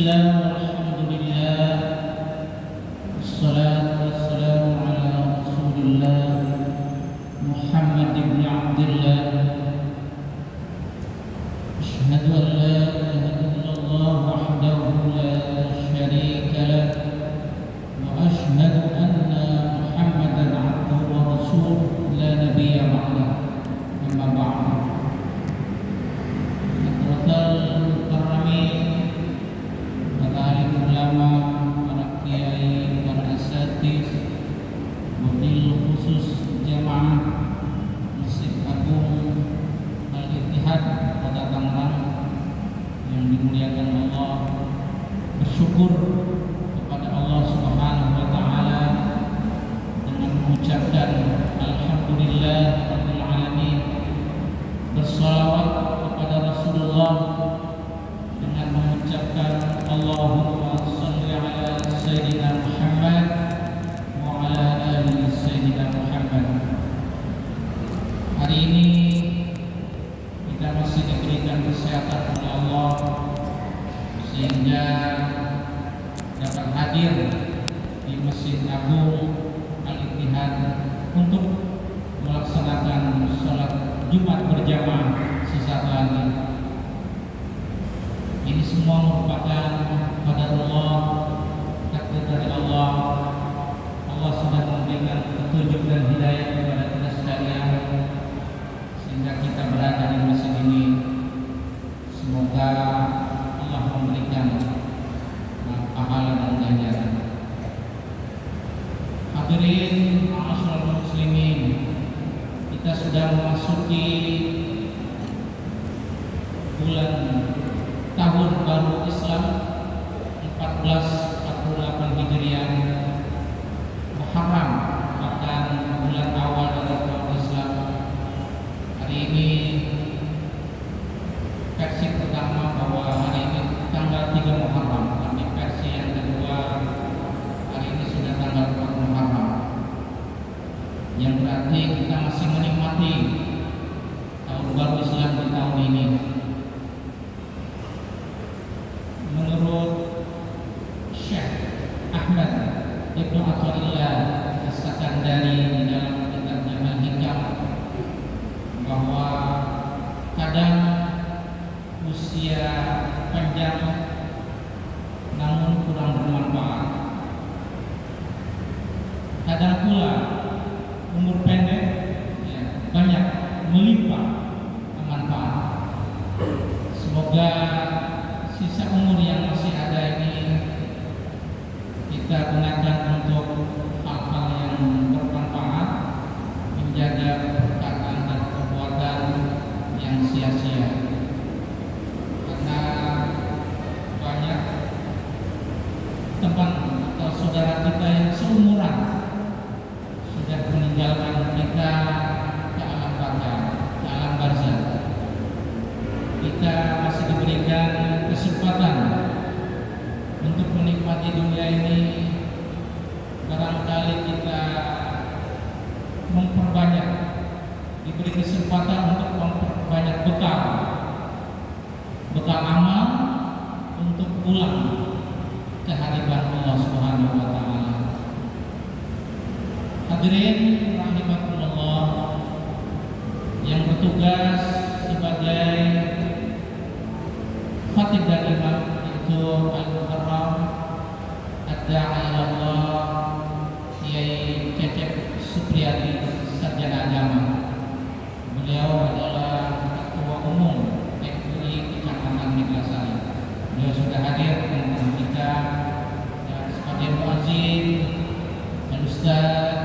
Bismillah, alhamdulillah, wassalatu wassalamu ala Rasulillah Muhammad ibn Abdullah. Asyhadu an la ilaha illallah wahdahu la syarika lah, wa asyhadu anna Muhammadan abduhu wa rasuluh la nabiyya ba'dah. Amma ba'd. Ulama, para kiai, para asatidz, wabil khusus jamaah Masjid Agung Al-Ittihad Kota Tangerang yang dimuliakan Allah, bersyukur kepada Allah Subhanahu wa taala dengan mengucapkan alhamdulillah rabbil alamin, bersalawat kepada Rasulullah dengan mengucapkan Allahumma shalli ala Sayyidina Muhammad wa ala ali Sayyidina Muhammad. Hari ini kita masih diberikan kesehatan oleh Allah sehingga dapat hadir di Masjid Agung Al-Ittihad untuk melaksanakan sholat Jumat berjamaah sesaat lagi. Ini semua merupakan qadarullah, takdir dari Allah. Allah sudah memberikan petunjuk dan hidayah kepada kita sekalian sehingga kita berada di masjid ini. Semoga Allah memberikan pahala dan ganjaran. Hadirin ma'asyiral muslimin, kita sudah memasuki bulan tahun baru Islam 1448 Hijriah, Muharram, bahkan bulan awal dari tahun Islam. Hari ini versi pertama bahwa hari ini tanggal 3 Muharram, tapi versi yang kedua hari ini sudah tanggal 4 Muharram, yang berarti kita masih menikmati tahun baru Islam di tahun ini. Menurut Syekh Ahmad Ibn Athaillah As-Sakandari di dalam kitabnya Al-Hikam bahwa kadang usia panjang namun kurang bermanfaat, kadang pula umur pendek banyak melimpah manfaat. Semoga sisa umur yang masih ada ini kita gunakan untuk hal-hal yang bermanfaat, menjaga perkataan dan perbuatan yang sia-sia. Karena banyak teman atau saudara kita yang seumuran sudah meninggalkan kita ke alam baka, ke alam barzakh. Kita masih diberikan kesempatan untuk menikmati dunia ini. Barangkali kita memperbanyak, diberi kesempatan untuk memperbanyak bekal amal untuk pulang ke hadirat Allah Subhanahu wa taala. Hadirin rahimakumullah, yang bertugas sebagai khatib dan imam itu Al-Muharram Ad-Da'i ilallah Kiai Cecep Supriyadi, sarjana agama. Beliau adalah ketua umum FUI Kecamatan Neglasari. Beliau sudah hadir dengan kita dan sebagai muazzin Al-Ustaz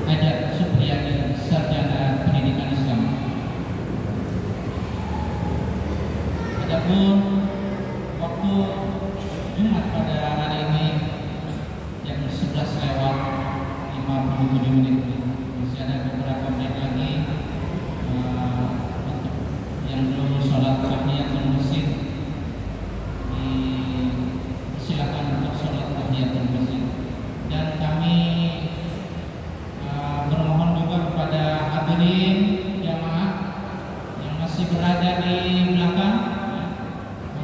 Hajar Supriyadi, sarjana pendidikan Islam. Adapun waktu Jumat pada hari ini jam 11 lewat 57 menit, masih ada beberapa menit lagi untuk yang belum sholat tahiyatul masjid, silakan untuk sholat tahiyatul masjid. Dan kami bermohon juga kepada hadirin jamaah yang masih berada di belakang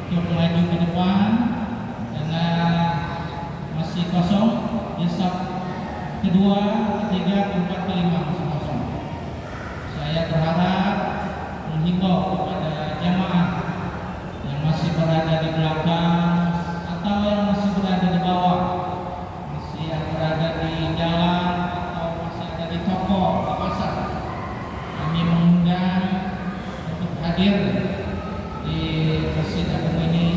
untuk maju ke depan kedua, ketiga, keempat, kelima masih kosong. Saya berharap menghimbau kepada jamaah yang masih berada di belakang atau yang masih berada di bawah, masih yang berada di jalan atau masih ada di toko, di pasar. Kami mengundang untuk hadir di Masjid Agung ini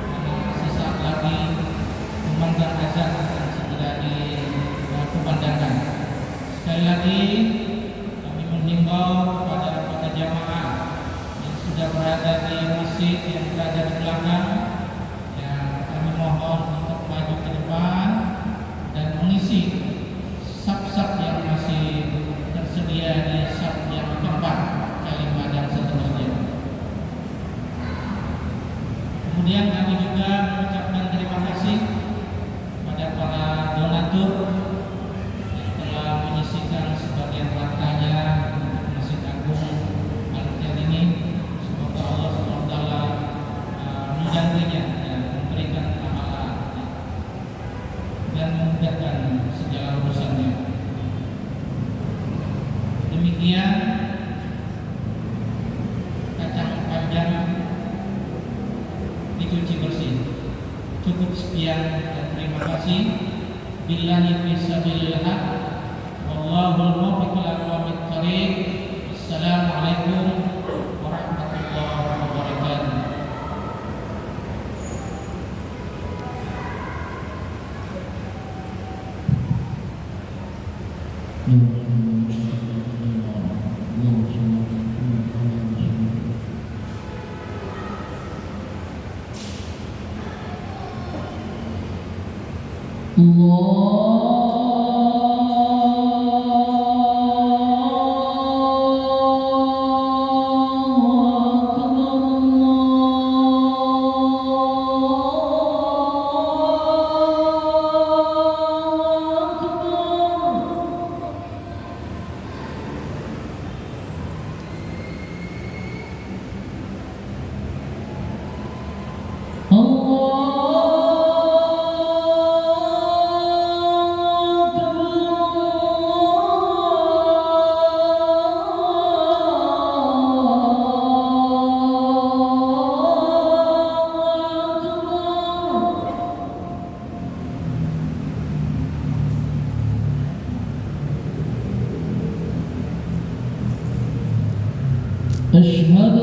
karena sesaat lagi memandang azan akan segera dikumandangkan. Sekali lagi kami menghimbau kepada para jamaah yang sudah berada di masjid, yang berada di belakang, yang kami mohon untuk maju ke depan dan mengisi saf-saf yang masih tersedia di saf yang keempat, kelima dan seterusnya. Kemudian kami juga mengucapkan terima kasih kepada para donatur yang telah menyisikan sebagian hartanya untuk Masjid Agung Al-Quran ini. Semoga Allah SWT menjanjinya dan memberikan pahala dan memudahkan segala urusannya. Demikian kacang panjang dicuci bersih. Cukup sekian dan terima kasih. Billahi fisabilillah. Wallahul muwaffiq ila aqwamit thoriq. Assalamualaikum warahmatullahi wabarakatuh. أشهد أن لا إله إلا الله. أشهد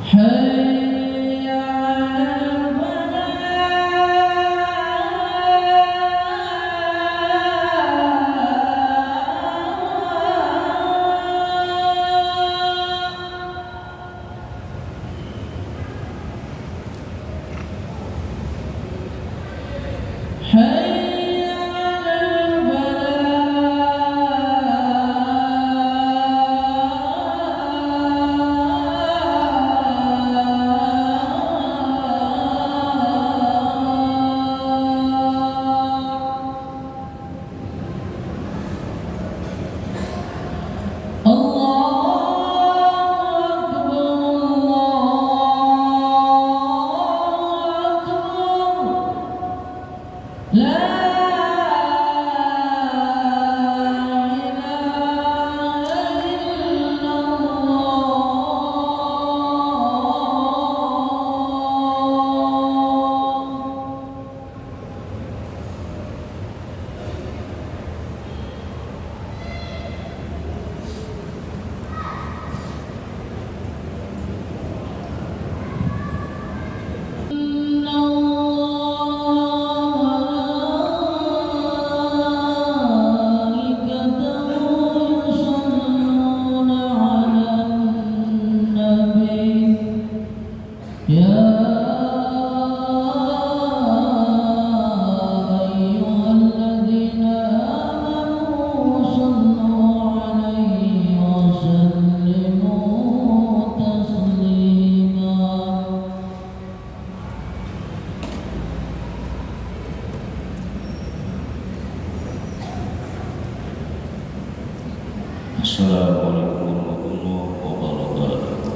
حي على الفلاح حي على الفلاح Assalamualaikum warahmatullahi wabarakatuh.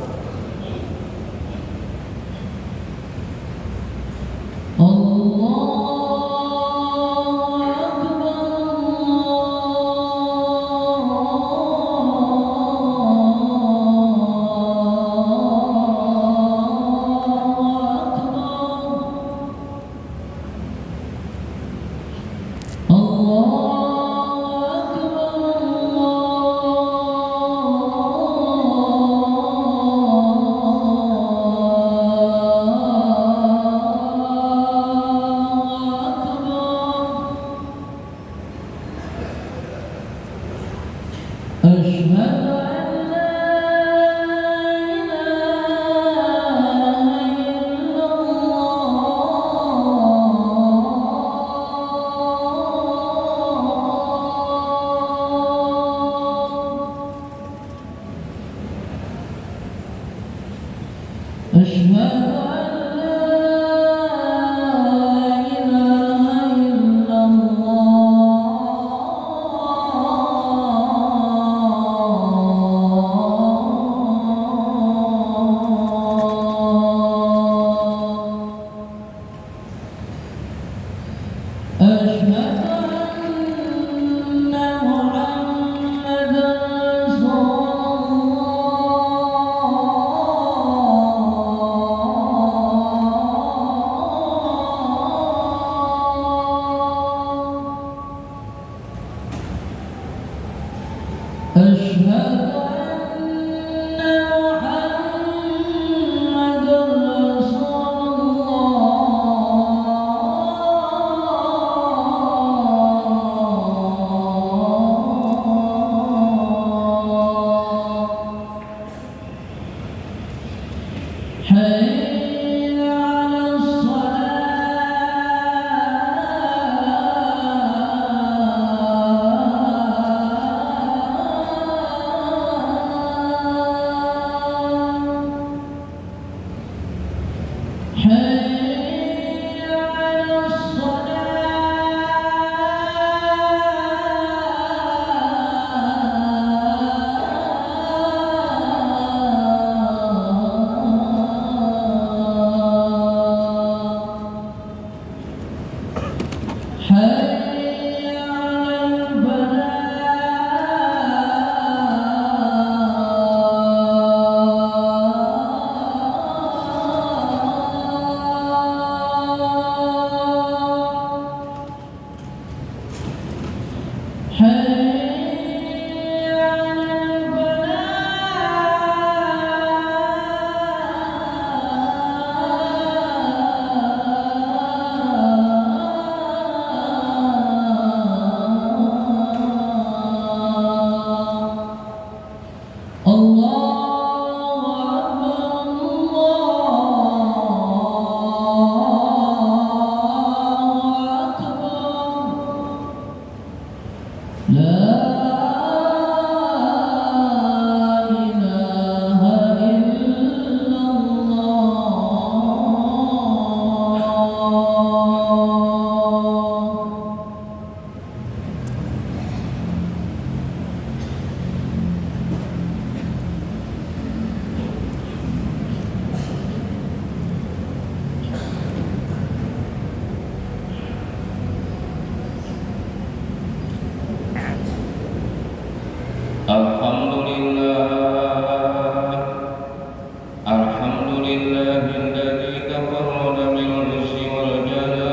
الذي تفرد بالعز والجلال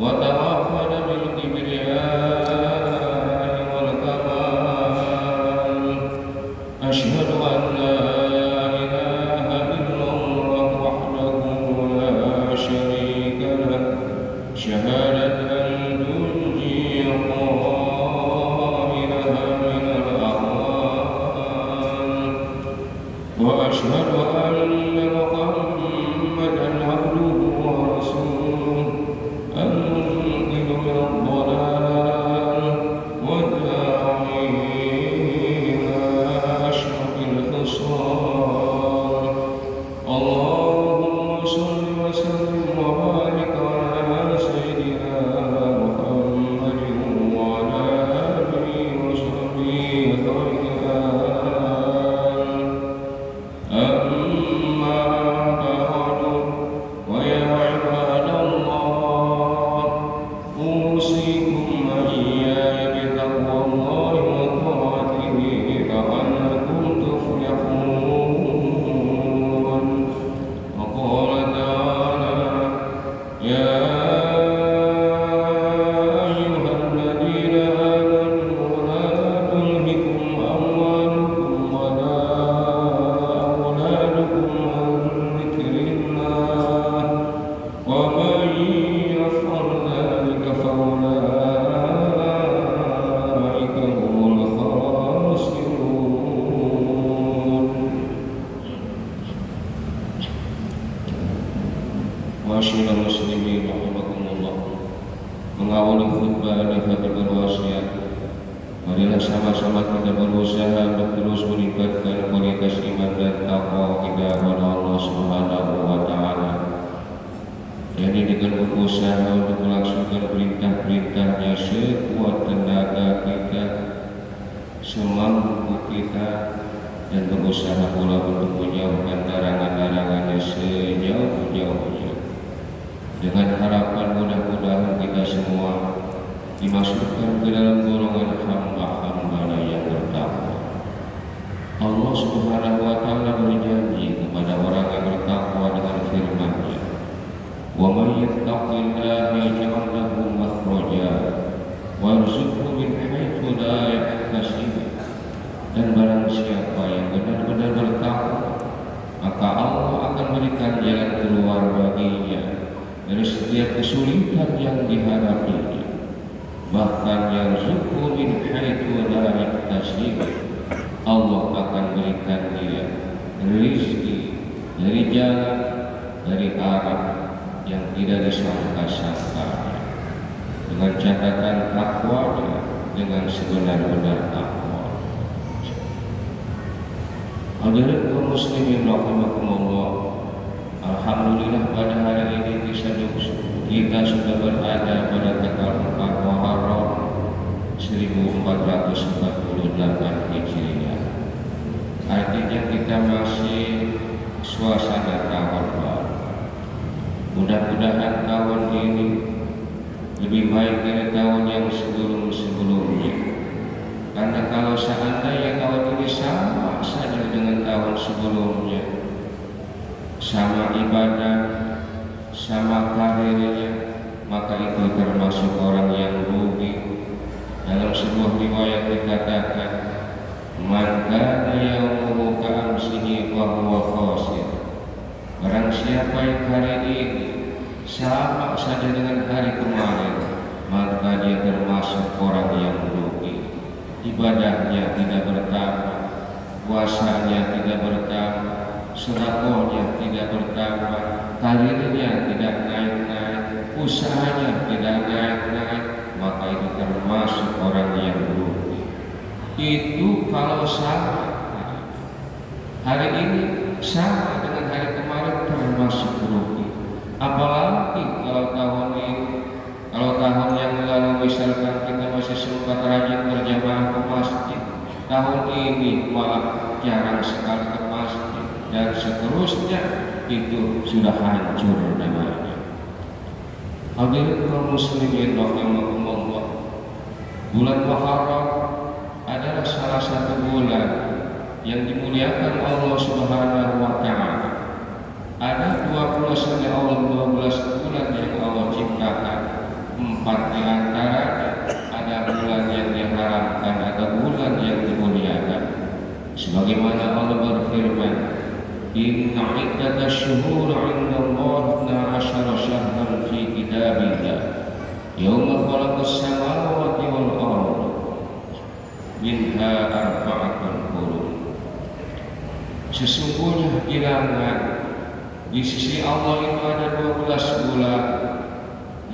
وتوحد بالكبرياء والكمال. أشهد أن لا إله إلا الله وحده لا شريك له شهادة تنجي قائلها من الأهوال. وأشهد أن محمدا عبده ورسوله المنقذ من الضلال والداعي إلى أشرف الخصال. اللهم صل وسلم وبارك على سيدنا محمد وعلى آله وصحبه خير آل. أما بعد، ويا عباد الله، أوصيكم وإياي بتقوى الله وطاعته لعلكم تفلحون. وقال تعالى: يا أيها الذين آمنوا لا تلهكم أموالكم ولا أولادكم عن ذكر الله ومن يفعل ذلك فأولئك هم الخاسرون. Masyaallah muslimin rahimakumullah. Mengawali khutbah ini kami berwasiat, marilah sama-sama kita berusaha untuk terus meningkatkan kualitas iman dan takwa kita kepada Allah Subhanahu wa taala. Jadi dengan berusaha untuk melaksanakan perintah-perintahnya sekuat tenaga kita, semampu kita, dan berusaha pula untuk menjauhkan larangan-larangannya sejauh-jauhnya. Dengan harapan mudah-mudahan kita semua dimasukkan ke dalam golongan hamba-hamba yang bertakwa. Allah Subhanahu wa taala berjanji kepada orang yang bertakwa dengan firman-Nya, "Wa may yattaqillaha yaj'al lahu makhraja wa yarzuqhu min haitsu la yahtasib." Dan barang siapa yang benar-benar bertakwa, maka Allah akan berikan jalan keluar baginya dari setiap kesulitan yang dihadapinya. Bahkan yarzuqhu min haitsu la yahtasib, Allah akan berikan dia rezeki dari jalan, dari arah yang tidak disangka-sangka, dengan catatan takwanya dengan sebenar-benar takwa. Hadirin kaum muslimin rahimakumullah, alhamdulillah pada hari ini kita sudah berada pada tanggal 4 Muharram 1448 Hijriah. Artinya kita masih suasana tahun baru. Mudah-mudahan tahun ini lebih baik dari tahun yang sebelum-sebelumnya. Karena kalau seandainya tahun ini sama saja dengan tahun sebelumnya, sama ibadah, sama karirnya, maka itu termasuk orang yang rugi. Dalam sebuah riwayat dikatakan, "Man kana yaumuhu ka'amsihi fa huwa khasir." Barang siapa yang hari ini sama saja dengan hari kemarin, maka dia termasuk orang yang rugi. Ibadahnya tidak bertambah, puasanya tidak bertambah, sedekahnya tidak bertambah, karirnya tidak naik-naik, usahanya tidak naik-naik, maka itu termasuk orang yang rugi. Itu kalau sama hari ini sama dengan hari kemarin, termasuk rugi. Apalagi kalau tahun ini, kalau tahun yang lalu misalkan kita masih sempat rajin berjamaah ke masjid, tahun ini malah jarang sekali ke masjid, dan seterusnya, itu sudah hancur namanya. Hadirin kaum muslimin rahimakumullah, Bulan Muharram adalah salah satu bulan yang dimuliakan Allah Subhanahu wa Ta'ala. Ada 12 bulan yang Allah ciptakan. 4 di antaranya ada bulan yang diharamkan, ada bulan yang dimuliakan. Sebagaimana Allah berfirman, "Inna iddatash shuhur 'inda Allah 12 syahran fi kitabillah, yauma khalaqas samawati wal ardh, minha arba'atun hurum." Sesungguhnya bilangan di sisi Allah itu ada 12 bulan.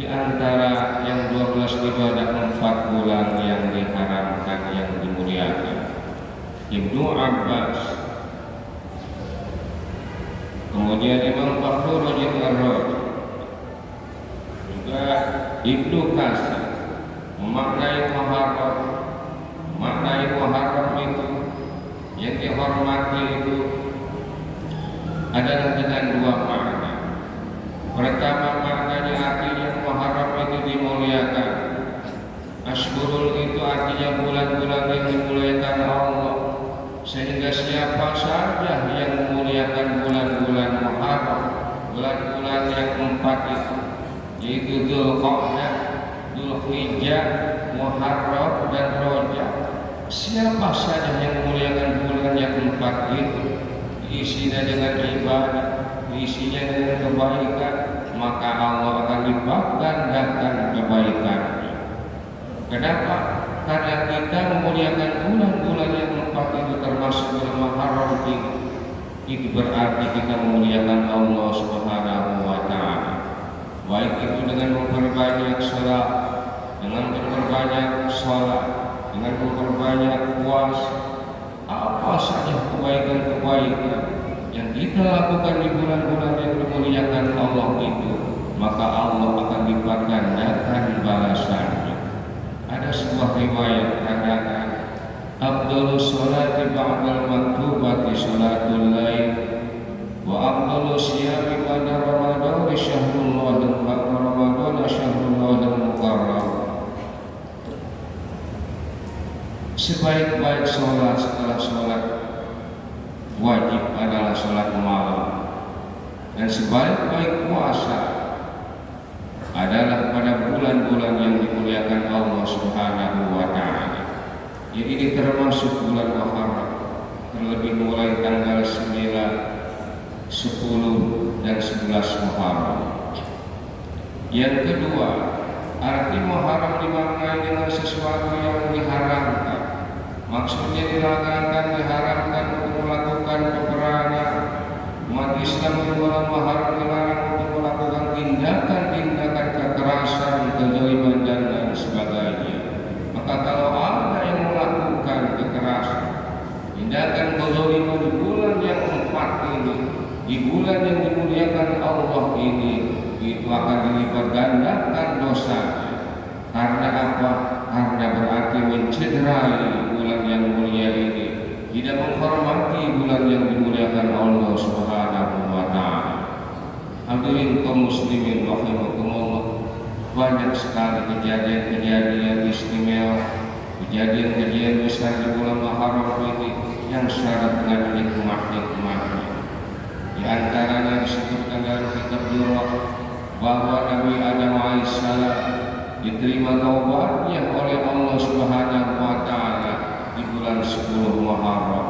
Di antara yang 12 itu ada 4 bulan yang diharamkan, yang dimuliakan. Ibnu Abbas, kemudian Imam Fakhrur Raji, juga Ibnu Katsir memaknai Muharram itu yang dihormati itu adalah dengan 2 makna. Pertama, maknanya artinya Muharram itu dimuliakan. Ashhurul itu artinya bulan-bulan yang dimuliakan Allah, sehingga siapa saja yang memuliakan bulan-bulan Muharram, bulan-bulan yang 4 itu, yaitu Dzulqa'dah, Dzulhijjah, Muharram dan Rajab, siapa saja yang memuliakan bulan yang 4 itu, diisinya dengan ibadah, diisinya dengan kebaikan, maka Allah akan lipat gandakan kebaikannya. Kenapa? Karena kita memuliakan bulan-bulan yang 4 itu, termasuk bulan Muharram itu berarti kita memuliakan Allah Subhanahu wa Ta'ala. Baik itu dengan memperbanyak sholat, dengan memperbanyak sholat, dengan memperbanyak puasa, apa saja kebaikan-kebaikan yang kita lakukan di bulan-bulan yang dimuliakan Allah itu, maka Allah akan lipat gandakan balasannya. Ada sebuah riwayat katakan, "Afdhalus sholati ba'dal maktubati sholatul lail, wa afdhalus siyami ba'da Ramadan syahrullah Ramadan syahrullah mukarram." Sebaik-baik sholat setelah sholat wajib adalah sholat malam, dan sebaik-baik puasa adalah pada bulan-bulan yang dimuliakan Allah Subhanahu wa Ta'ala. Jadi ini termasuk bulan Muharram, terlebih mulai tanggal 9, 10 dan 11 Muharram. Yang kedua, arti Muharram dimaknai dengan sesuatu yang diharamkan. Maksudnya diharamkan untuk melakukan peperangan. Umat Islam di bulan Muharram dilarang untuk melakukan tindakan-tindakan kekerasan, kezaliman dan lain sebagainya. Maka kalau ada yang melakukan kekerasan, tindakan kezaliman di bulan yang 4 ini, di bulan yang dimuliakan Allah ini, itu akan dilipat gandakan dosanya. Karena apa? Karena berarti mencederai bulan yang mulia ini, tidak menghormati bulan yang dimuliakan Allah Subhanahu wa Ta'ala. Hadirin kaum muslimin rahimakumullah, banyak sekali kejadian-kejadian istimewa, kejadian-kejadian besar di bulan Muharram ini yang syarat dengan hikmah-hikmahnya. Di antaranya disebutkan dalam kitab Durrah bahwa Nabi Adam alaihissalam diterima taubatnya oleh Allah Subhanahu wa Ta'ala di bulan 10 Muharram.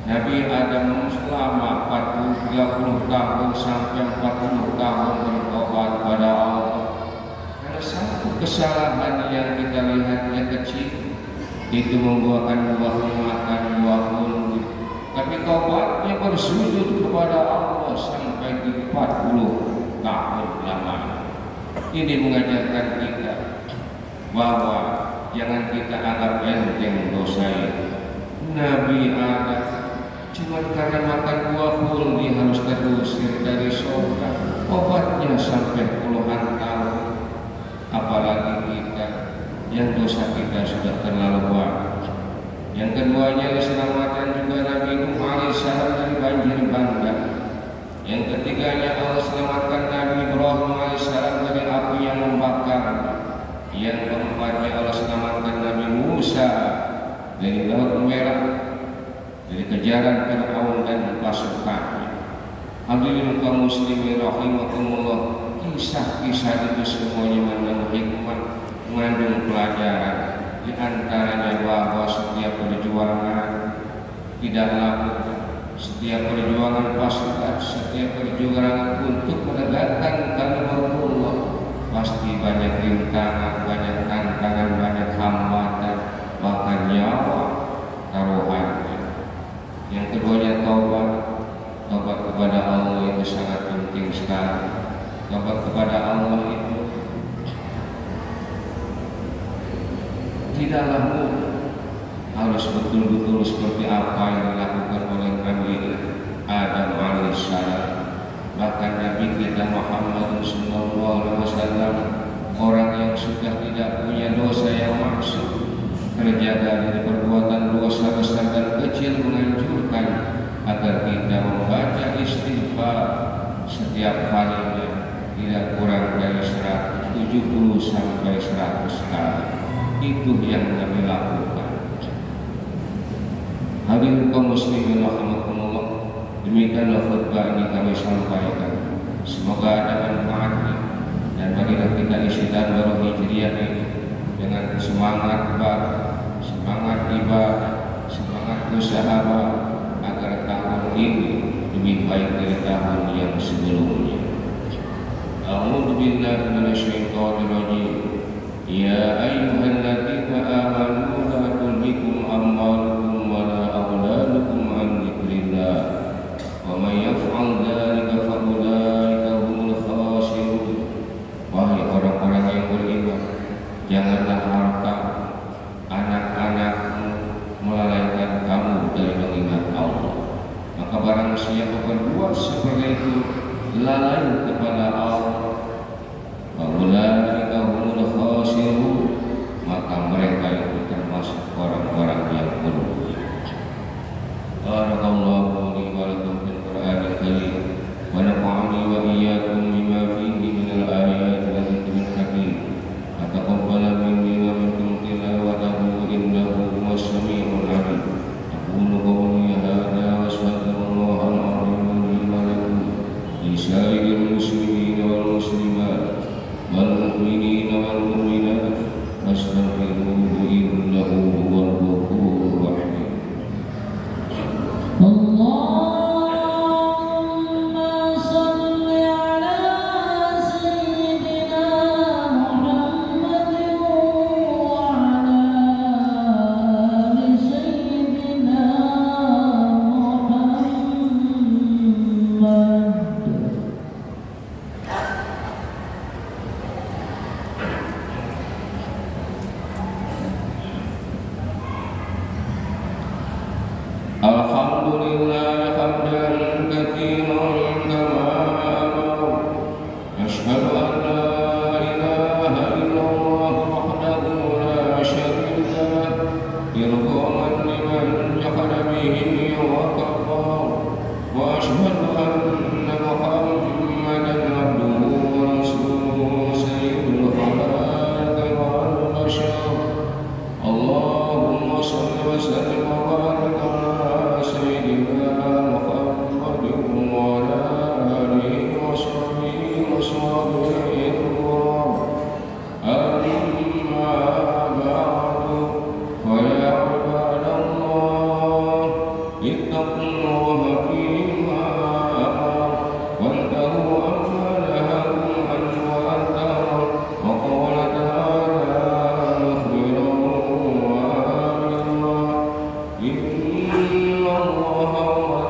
Nabi Adam selama 30 tahun sampai 40 tahun bertobat pada Allah. Karena satu kesalahan yang kita lihatnya kecil, itu membuahkan buah makan buah mulut. Tapi taubatnya bersujud kepada Allah sampai di 40 tahun lamanya. Ini mengajarkan kita bahwa jangan kita anggap enteng dosa ini. Nabi Adam cuma karena makan buah pun dia harus terusir dari surga. Obatnya sampai puluhan tahun. Apalagi kita yang dosa kita sudah terlalu banyak. Yang keduanya diselamatkan juga Nabi Nuh alaihissalam dari banjir bandang. Yang ketiganya Allah selamatkan Nabi Ibrahim alaihissalam dari api yang membakar. Yang keempatnya Allah selamatkan Nabi Musa dari Laut Merah, dari kejaran Fir'aun dan pasukannya. Hadirin kaum muslimin rahimakumullah, kisah-kisah itu semuanya mengandung hikmah, mengandung pelajaran. Di antaranya bahwa setiap perjuangan tidaklah mudah, setiap perjuangan pasukan, setiap perjuangan untuk menegakkan kalimatullah pasti banyak rintangan, banyak tantangan, banyak hambatan, bahkan nyawa taruhannya. Yang keduanya taubat kepada Allah itu sangat penting sekali. Taubat kepada Allah itu tidaklah mudah, harus betul-betul seperti apa yang dilakukan oleh Nabi Adam alaihissalam. Bahkan Nabi kita Muhammad SAW, orang yang sudah tidak punya dosa yang maksud, terjaga dari perbuatan dosa besar dan kecil, menganjurkan agar kita membaca istighfar setiap harinya tidak kurang dari 170 sampai 100 kali. Itu yang kami lakukan. Hadirin kaum muslimin rahimakumullah, demikianlah khutbah ini kami sampaikan. Semoga ada manfaatnya dan marilah kita isi tahun baru Hijriah ini dengan semangat baru, semangat ibadah, semangat usaha agar tahun ini lebih baik dari tahun yang sebelumnya. A'udzu billahi minasyaitonir rajim. Ya ayyuhalladzina amanu la tulhikum amwalukum wa la auladukum an dzikrillah wa may yaf'al dzalika fa ulaika humul khasirun. Wahai orang-orang yang beriman, janganlah harta anak-anakmu melalaikan kamu dari mengingat Allah. Maka barang siapa berbuat seperti itu lalai kepada Allah, ulaika humul khasirun, maka mereka itu termasuk orang-orang yang merugi. Barakallahu li wa lakum fil Qur'anil Karim wa nafa'ani wa iyyakum bima fihi minal ayati wa dzikril hakim. Taqabbal minni wa minkum tilawatahu innahu huwas samiul alim. Aqulu qawli hadza wa astaghfirullahal azim li wa lakum li sa'iril muslimin wal muslimat wal mu'minin wal mu'minat wastaghfiruhu innahu huwal ghafurur rahim. Allahumma salli ala sayyidina Muhammadin wa ala ali sayyidina Muhammad. Alhamdulillah hamdan katsiran kama amara. Asyhadu an la ilaha illallah wahdahu la syarika lah, irghaman liman jahada bihi wa kafar. Wa asyhadu anna Muhammadan abduhu wa rasuluhu sayyidul khalaiqi wal bashar. Allahumma shalli wa sallim wa barik ala sayyidina Muhammadin wa ala alihi wa sahbihi wa sallam. Amma ba'du, fa ya ibadallah, ittaqullaha fima amara wantahu amma nahakum anhu wa antara. Wa qala ta'ala mukhbiran wa amira, inna Allaha wa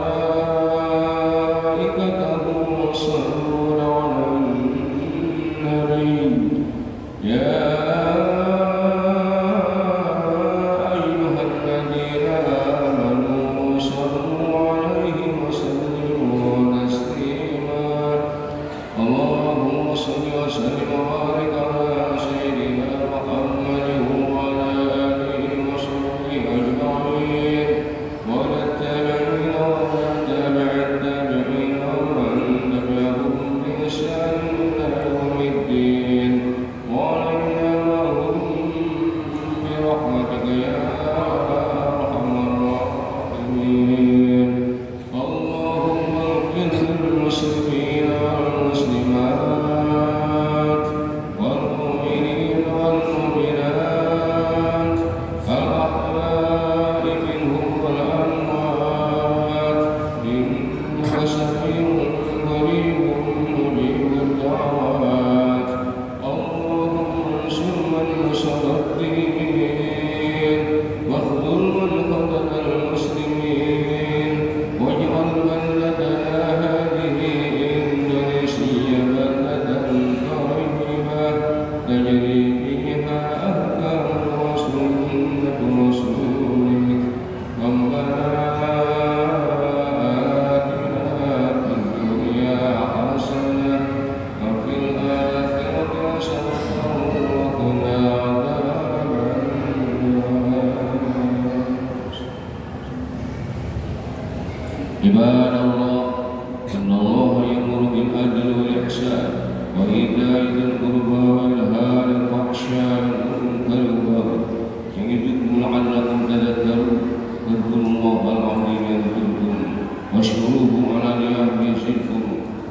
واشكروه على نعمه يزدكم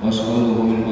واسألوه من